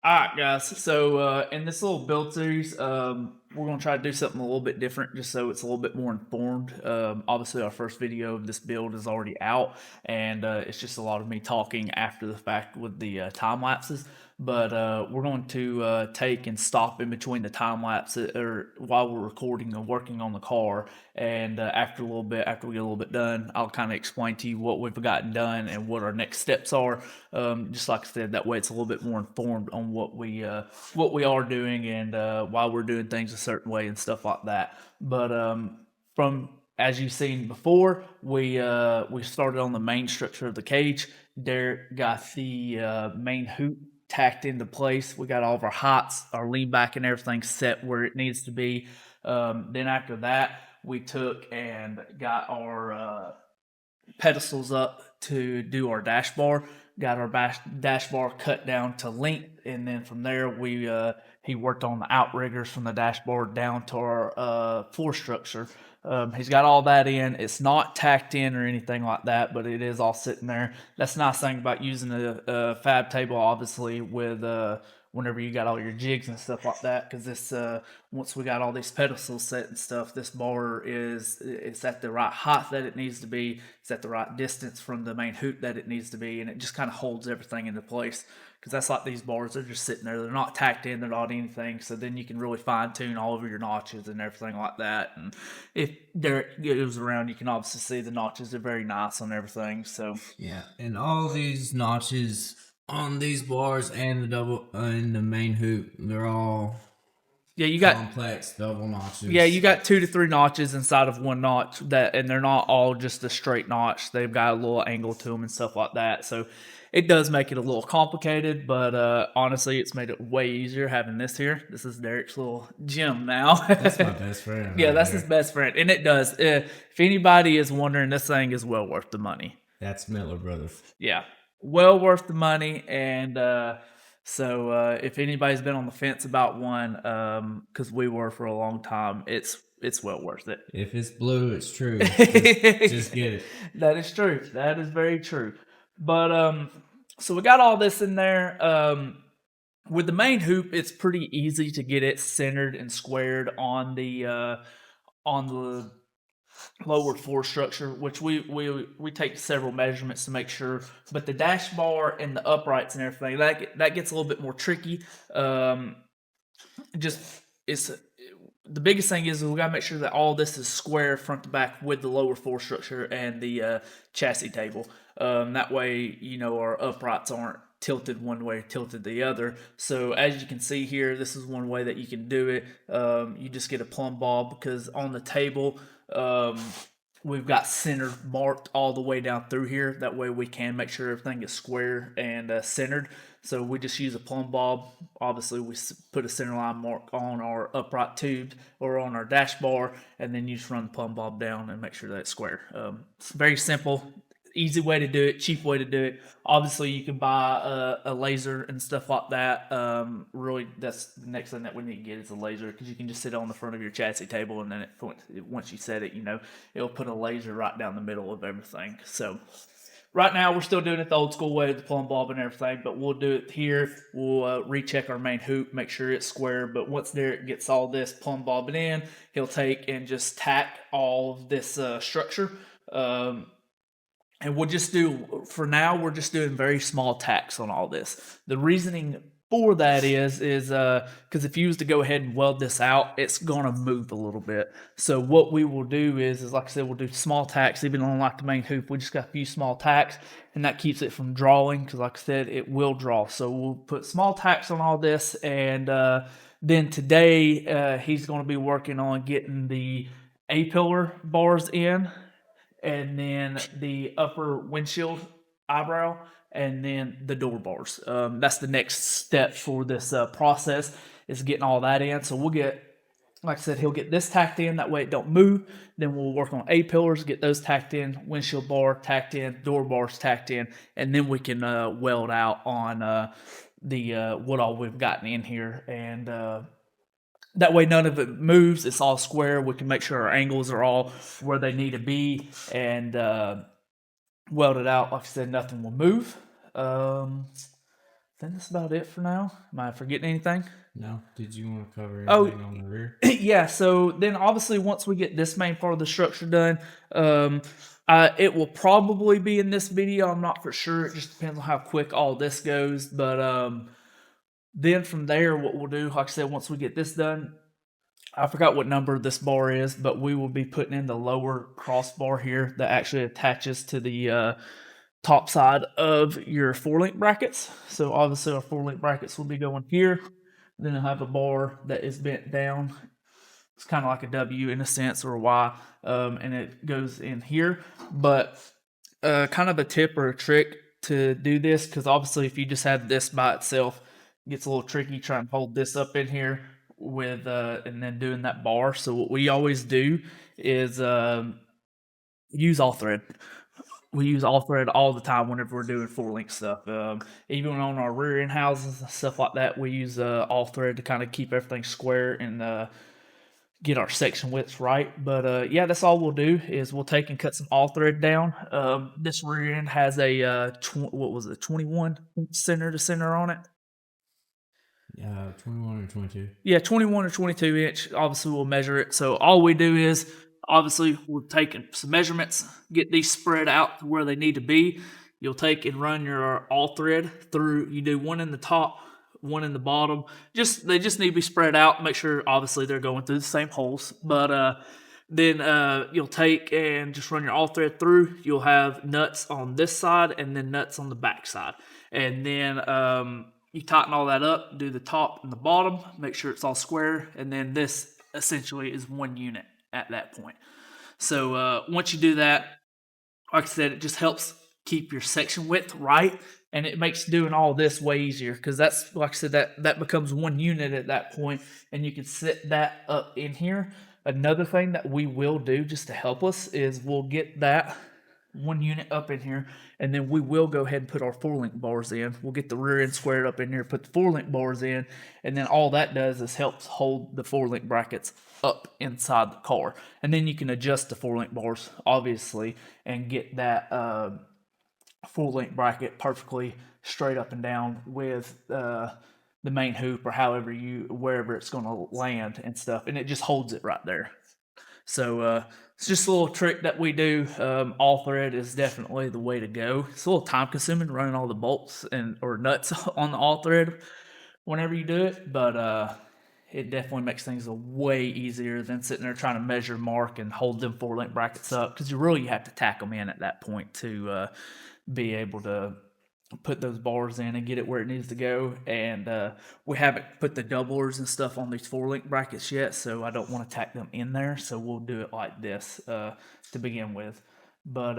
All right, guys. So in this little build series, we're gonna try to do something a little bit different, just so it's a little bit more informed. Obviously, our first video of this build is already out, and it's just a lot of me talking after the fact with the time lapses. But we're going to take and stop in between the time lapses, or while we're recording and working on the car. And after a little bit, after we get a little bit done, I'll kind of explain to you what we've gotten done and what our next steps are. Just like I said, that way it's a little bit more informed on what we are doing and why we're doing things a certain way and stuff like that. But from as you've seen before, we started on the main structure of the cage. Derek got the main hoop tacked into place. We got all of our heights, our lean back, and everything set where it needs to be. Then after that, we took and got our pedestals up to do our dash bar. Got our dash bar cut down to length, and then from there we he worked on the outriggers from the dashboard down to our floor structure. He's got all that in. It's not tacked in or anything like that, but it is all sitting there. That's the nice thing about using a fab table, obviously, with whenever you got all your jigs and stuff like that, because this once we got all these pedestals set and stuff, this bar is it's at the right height that it needs to be. It's at the right distance from the main hoop that it needs to be, and it just kind of holds everything into place. Because that's like these bars, they're just sitting there. They're not tacked in, they're not anything. So then you can really fine tune all over your notches and everything like that. And if Derek goes around, you can obviously see the notches are very nice on everything. So Yeah, and all these notches on these bars and the double and the main hoop, they're all yeah, you got complex double yeah, you notches. got 2 to 3 notches inside of one notch that, and they're not all just a straight notch. They've got a little angle to them and stuff like that. So it does make it a little complicated, but honestly, it's made it way easier having this here. This is Derek's little gym now. That's my best friend Yeah, right that's his there. best friend, and it does. If anybody is wondering, this thing is well worth the money. That's Miller Brothers. Yeah, well worth the money. And so if anybody's been on the fence about one, because we were for a long time, it's well worth it. If it's blue, it's true. Just get it. That is true. That is very true. But so we got all this in there. With the main hoop, it's pretty easy to get it centered and squared on the lower floor structure, which we take several measurements to make sure. But the dash bar and the uprights and everything, that gets a little bit more tricky. Just it's the biggest thing is we gotta make sure that all this is square front to back with the lower floor structure and the chassis table. That way, our uprights aren't tilted one way, tilted the other. So as you can see here, this is one way that you can do it. You just get a plumb bob, because on the table, we've got center marked all the way down through here. That way we can make sure everything is square and centered. So we just use a plumb bob. Obviously, we put a center line mark on our upright tubes or on our dash bar, and then you just run the plumb bob down and make sure that it's square. It's very simple, easy way to do it, cheap way to do it. Obviously, you can buy a laser and stuff like that. Really, that's the next thing that we need to get is a laser, because you can just sit it on the front of your chassis table, and then once you set it, it'll put a laser right down the middle of everything. So right now, we're still doing it the old school way with the plumb bob and everything, but we'll do it here. We'll recheck our main hoop, make sure it's square. But once Derek gets all this plumb bobbing in, he'll take and just tack all of this structure. And we'll just for now, we're just doing very small tacks on all this. The reasoning for that is because if you was to go ahead and weld this out, it's gonna move a little bit. So what we will do is like I said, we'll do small tacks. Even on like the main hoop, we just got a few small tacks, and that keeps it from drawing, because like I said, it will draw. So we'll put small tacks on all this, and then today he's going to be working on getting the A-pillar bars in, and then the upper windshield eyebrow, and then the door bars. That's the next step for this process, is getting all that in. So we'll get, like I said, he'll get this tacked in. That way it don't move. Then we'll work on A-pillars, get those tacked in, windshield bar tacked in, door bars tacked in, and then we can weld out on the what all we've gotten in here. And that way none of it moves. It's all square. We can make sure our angles are all where they need to be, and weld it out. Like I said, nothing will move. think that's about it for now. Am I forgetting anything? No. Did you want to cover Oh, anything on the rear? yeah. So then, obviously, once we get this main part of the structure done, it will probably be in this video. I'm not for sure. It just depends on how quick all this goes. But then from there, what we'll do, like I said, once we get this done, I forgot what number this bar is, but we will be putting in the lower crossbar here that actually attaches to the top side of your 4-link brackets. So obviously our 4-link brackets will be going here. Then I'll have a bar that is bent down. It's kind of like a W in a sense, or a Y, and it goes in here. But kind of a tip or a trick to do this, because obviously if you just have this by itself, it gets a little tricky trying to hold this up in here with and then doing that bar. So what we always do is use all thread. We use all thread all the time whenever we're doing 4-link stuff. Even on our rear end houses and stuff like that, we use all thread to kind of keep everything square and get our section widths right. But yeah, that's all we'll do is we'll take and cut some all thread down. This rear end has a 21 center to center on it. 21 or 22. Yeah, 21 or 22 inch. Obviously, we'll measure it. So all we do is obviously we'll take some measurements, get these spread out to where they need to be. You'll take and run your all thread through. You do one in the top, one in the bottom. They just need to be spread out. Make sure obviously they're going through the same holes. But then you'll take and just run your all thread through. You'll have nuts on this side and then nuts on the back side. And then you tighten all that up, do the top and the bottom, make sure it's all square, and then this essentially is one unit at that point. So once you do that, like I said, it just helps keep your section width right, and it makes doing all this way easier, because that's, like I said, that becomes one unit at that point, and you can set that up in here. Another thing that we will do just to help us is we'll get that one unit up in here, and then we will go ahead and put our 4-link bars in. We'll get the rear end squared up in here, put the 4-link bars in, and then all that does is helps hold the 4-link brackets up inside the car. And then you can adjust the 4-link bars, obviously, and get that 4-link bracket perfectly straight up and down with the main hoop, or wherever it's going to land and stuff, and it just holds it right there. So it's just a little trick that we do. All thread is definitely the way to go. It's a little time consuming running all the bolts or nuts on the all thread whenever you do it, but it definitely makes things way easier than sitting there trying to measure, mark, and hold them 4-link brackets up, because you really have to tack them in at that point to be able to put those bars in and get it where it needs to go. And we haven't put the doublers and stuff on these 4-link brackets yet, so I don't want to tack them in there, so we'll do it like this to begin with. But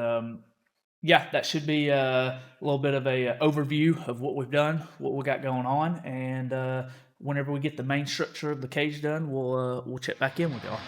yeah, that should be a little bit of a overview of what we've done, what we got going on, and whenever we get the main structure of the cage done, we'll check back in with y'all.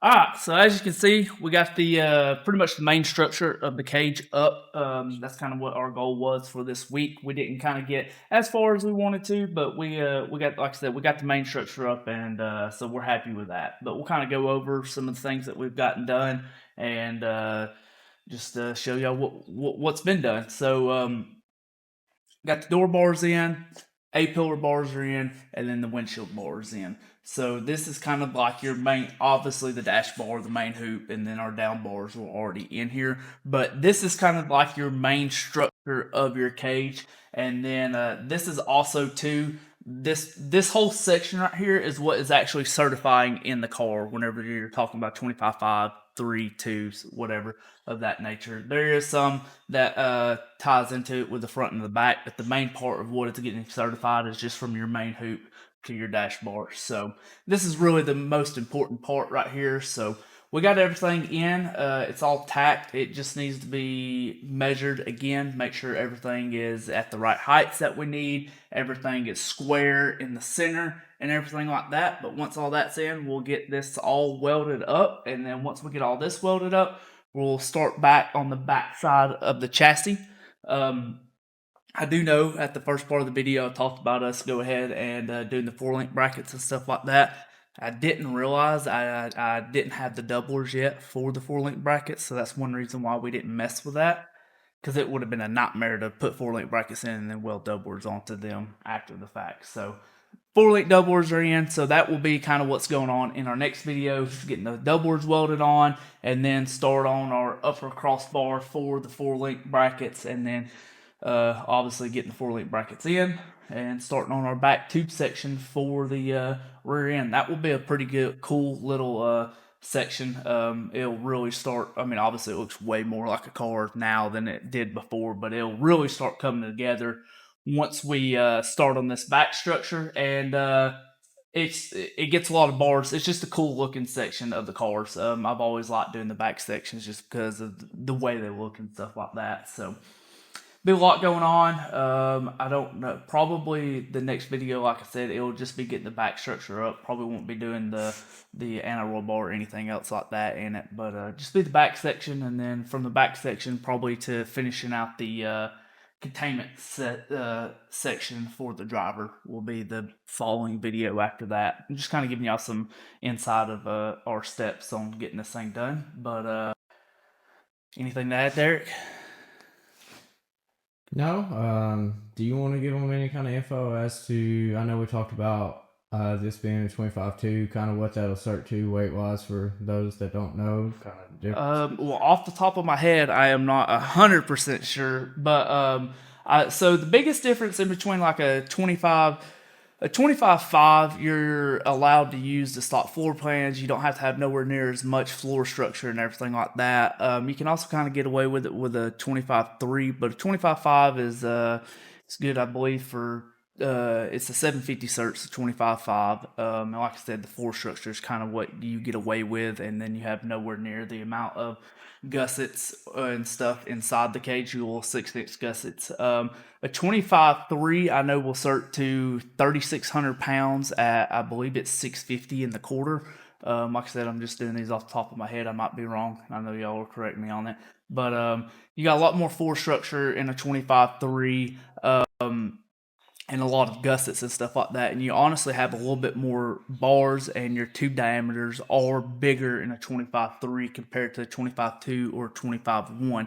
Alright, so as you can see, we got the pretty much the main structure of the cage up. That's kind of what our goal was for this week. We didn't kind of get as far as we wanted to, but we got, like I said, we got the main structure up, and so we're happy with that. But we'll kind of go over some of the things that we've gotten done, and just show y'all what's been done. So got the door bars in, A-pillar bars are in, and then the windshield bars in. So this is kind of like your main, obviously the dash bar, the main hoop, and then our down bars were already in here. But this is kind of like your main structure of your cage. And then this is also too, this whole section right here is what is actually certifying in the car whenever you're talking about 25.5, 3, 2, whatever of that nature. There is some that ties into it with the front and the back, but the main part of what it's getting certified is just from your main hoop to your dash bar. So this is really the most important part right here. So we got everything in. It's all tacked. It just needs to be measured again. Make sure everything is at the right heights that we need. Everything is square in the center and everything like that. But once all that's in, we'll get this all welded up. And then once we get all this welded up, we'll start back on the back side of the chassis. Um, I do know at the first part of the video I talked about us go ahead and doing the 4 link brackets and stuff like that. I didn't realize I didn't have the doublers yet for the 4 link brackets, so that's one reason why we didn't mess with that, because it would have been a nightmare to put 4 link brackets in and then weld doublers onto them after the fact. So 4 link doublers are in, so that will be kind of what's going on in our next video, getting the doublers welded on, and then start on our upper crossbar for the 4 link brackets, and then obviously getting the 4 link brackets in, and starting on our back tube section for the rear end. That will be a pretty good, cool little section. It'll really start. I mean, obviously, it looks way more like a car now than it did before, but it'll really start coming together once we start on this back structure. And it gets a lot of bars. It's just a cool looking section of the cars. I've always liked doing the back sections just because of the way they look and stuff like that. So be a lot going on. I don't know. Probably the next video, like I said, it'll just be getting the back structure up. Probably won't be doing the anti-roll bar or anything else like that in it. But just be the back section, and then from the back section, probably to finishing out the containment section for the driver will be the following video after that. I'm just kind of giving y'all some insight of our steps on getting this thing done. But anything to add, Derek? No. Do you want to give them any kind of info as to? I know we talked about this being a 25.2, kind of what that'll start to weight wise for those that don't know, kind of difference. Well, off the top of my head, I am not 100% sure, but so the biggest difference in between like a 25.5, you're allowed to use the stock floor plans. You don't have to have nowhere near as much floor structure and everything like that. You can also kind of get away with it with a 25.3, but a 25.5 is it's good, I believe, for it's a 750 certs, 25.5. And like I said, the floor structure is kind of what you get away with, and then you have nowhere near the amount of gussets and stuff inside the cage. You will 6 inch gussets. A 25.3 I know will cert to 3,600 pounds at, I believe it's 650 in the quarter. Like I said, I'm just doing these off the top of my head. I might be wrong. I know y'all will correct me on that. But you got a lot more floor structure in a 25.3. And a lot of gussets and stuff like that. And you honestly have a little bit more bars, and your tube diameters are bigger in a 25.3 compared to a 25.2 or 25.1.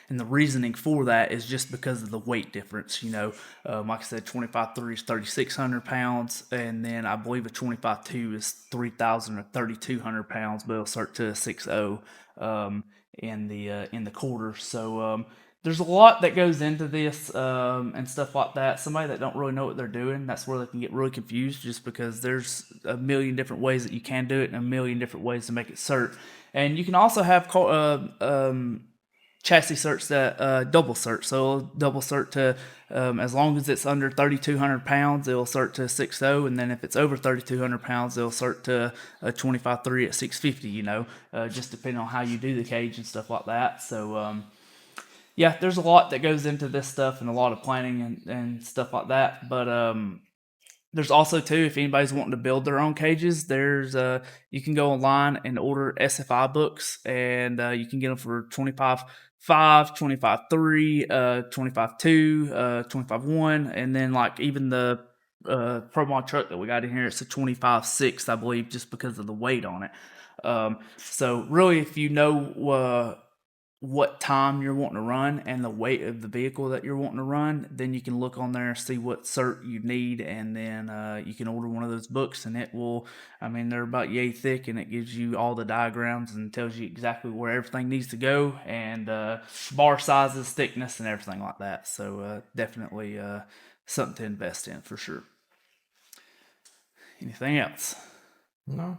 And the reasoning for that is just because of the weight difference. Like I said, 25.3 is 3,600 pounds, and then I believe a 25.2 is 3,000 or 3,200 pounds, but it'll start to a 6.0 in the quarter. So there's a lot that goes into this and stuff like that. Somebody that don't really know what they're doing, that's where they can get really confused, just because there's a million different ways that you can do it and a million different ways to make it cert. And you can also have chassis certs that double cert. So double cert to as long as it's under 3,200 pounds, it'll cert to 6.0, and then if it's over 3,200 pounds, it'll cert to a 25.3 at 650. Just depending on how you do the cage and stuff like that. So yeah, there's a lot that goes into this stuff and a lot of planning and stuff like that. But There's also too, if anybody's wanting to build their own cages, there's you can go online and order SFI books, and you can get them for 25.5, 25.3, 25.2, 25.1, and then like even the Pro Mod truck that we got in here, it's a 25.6, I believe, just because of the weight on it. So really, if you know what time you're wanting to run and the weight of the vehicle that you're wanting to run, then you can look on there and see what cert you need, and then you can order one of those books, and it will, I mean, they're about yay thick, and it gives you all the diagrams and tells you exactly where everything needs to go, and bar sizes, thickness, and everything like that. So definitely something to invest in for sure. Anything else? No,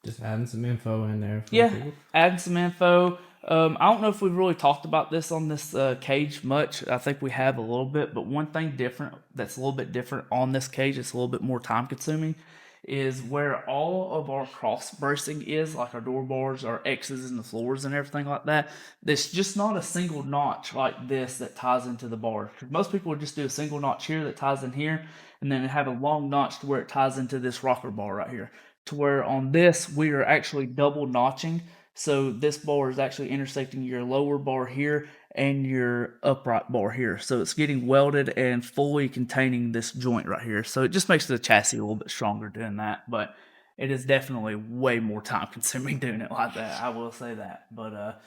just adding some info in there. Yeah, adding some info. I don't know if we've really talked about this on this cage much. I think we have a little bit, but one thing different that's a little bit different on this cage, it's a little bit more time consuming, is where all of our cross bracing is, like our door bars, our X's and the floors and everything like that. There's just not a single notch like this that ties into the bar. Most people would just do a single notch here that ties in here, and then have a long notch to where it ties into this rocker bar right here. To where on this, we are actually double notching. So this bar is actually intersecting your lower bar here and your upright bar here. So it's getting welded and fully containing this joint right here. So it just makes the chassis a little bit stronger doing that. But it is definitely way more time consuming doing it like that. I will say that. But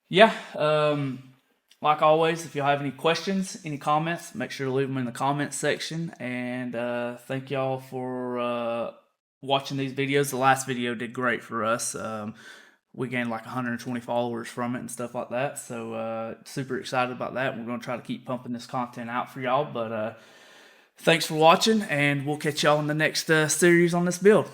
yeah, like always, if y'all have any questions, any comments, make sure to leave them in the comments section. And thank y'all for watching these videos. The last video did great for us. We gained like 120 followers from it and stuff like that. So super excited about that. We're going to try to keep pumping this content out for y'all. But thanks for watching, and we'll catch y'all in the next series on this build.